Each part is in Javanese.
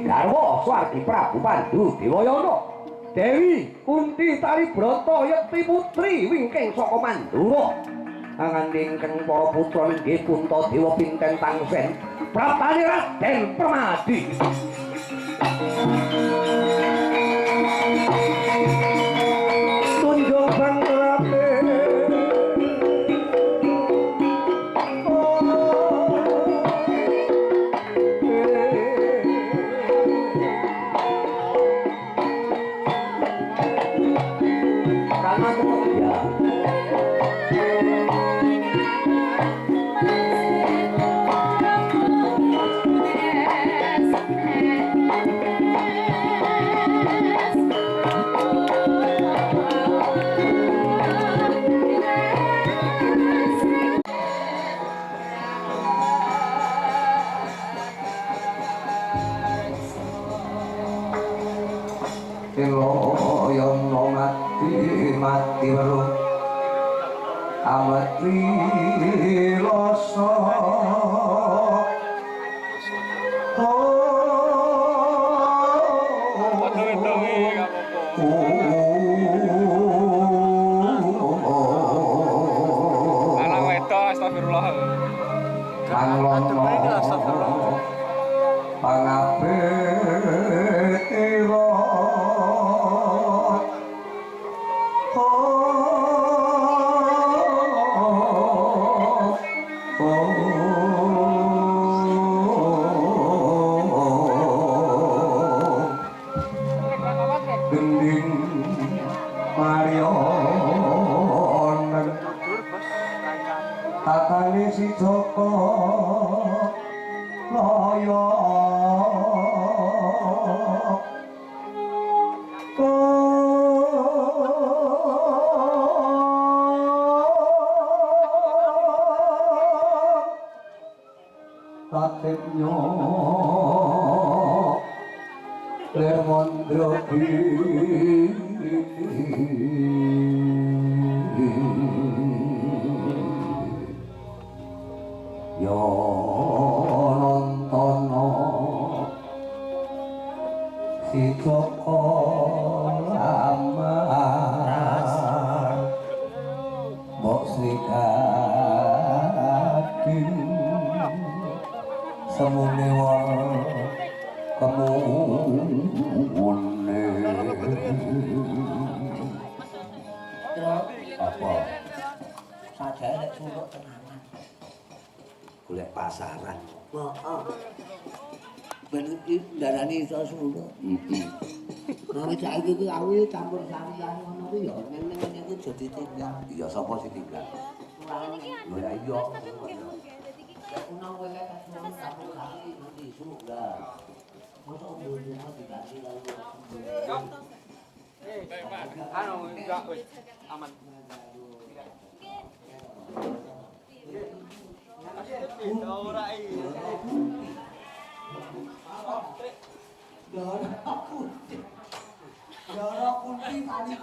garwa Swargi Prabu Pandhu Dewayana Dewi Kunti Tari Brata Yekti Putri wingking saka Mandura anganding keng para putra inggih Puntadewa Pinten Tangsen praptane Raden Permadi tunjuk bangrape mati weruh amati rasa alang wedok astagfirullah pangabetira tatane si Joko Loyo tatenya lemondro yo nontono si Joko lamar mbok srikatin semune wong kemune apa sajane nek suluk tenanan golek pasaran. Heeh. Ben iki ndarani iso suluk. Heeh. Nek saiki iki awi campur sari-sari ngono kuwi ya ngene-ngene iku jadi tinggal. Iya sapa sing tinggal? Lho ya iya. Una kowe lek kasih campur sari nanti suluk lah. Mosok umur-umur dikasih lalu. Anu enggak wis aman. Ora iki. Dara kunti tali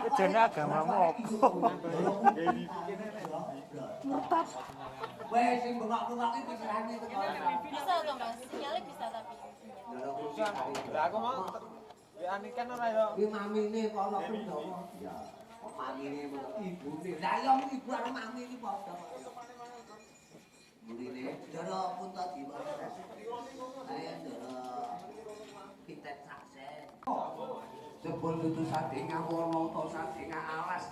Kejane agamamu opo? murtad. Wes sing bengak-bengak iki pikirane teko. Bisa toh Mas, sinyalnya bisa tapi. Lah aku mau ani kan ora yo. Ki mamine kono Pendawa. Ya. Kok mamine ibune. Lah iya ibu karo mami iki padha. Burine Dara Puntadewa. Ayo Dara. Pinten saksen. Jebul dudu sadhe ngawono to sadhe alas.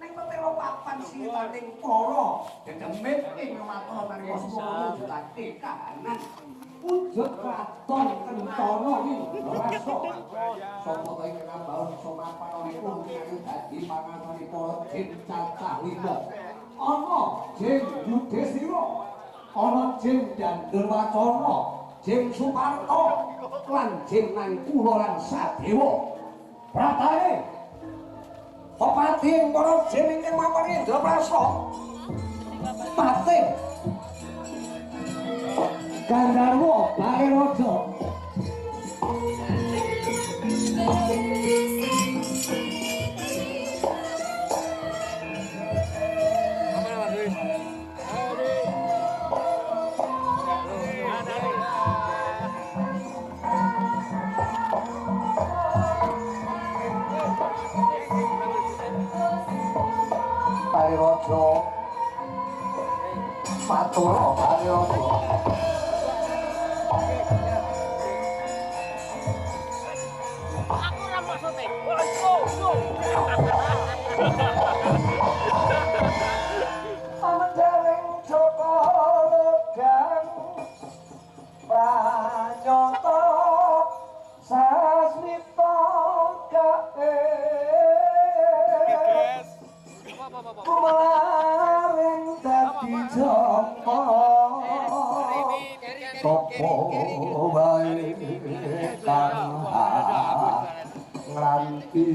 Ning petelo papan sitaning para dedemit ing mata marga semana jugate kahanan. Wujud kraton Kencana iki rasa. Sapa to ing Rambaun somapanipun kangge dadi pangasanipun Jin cacah 5. Ana Jin Yudhistira, ana Jin Dandurwacana, Jin Suparto, lan Jin Nangkula lan Sadewa. Pratane Pati ing para jin ingkang mapan Indraprasa. Pati Gandharwa Bae Raja. Ora bare apa. Aku ora maksude. Amandaring Joko Legang Pranyata Sasmita kae Kumaring dadi japa Sopo wae kang nglanti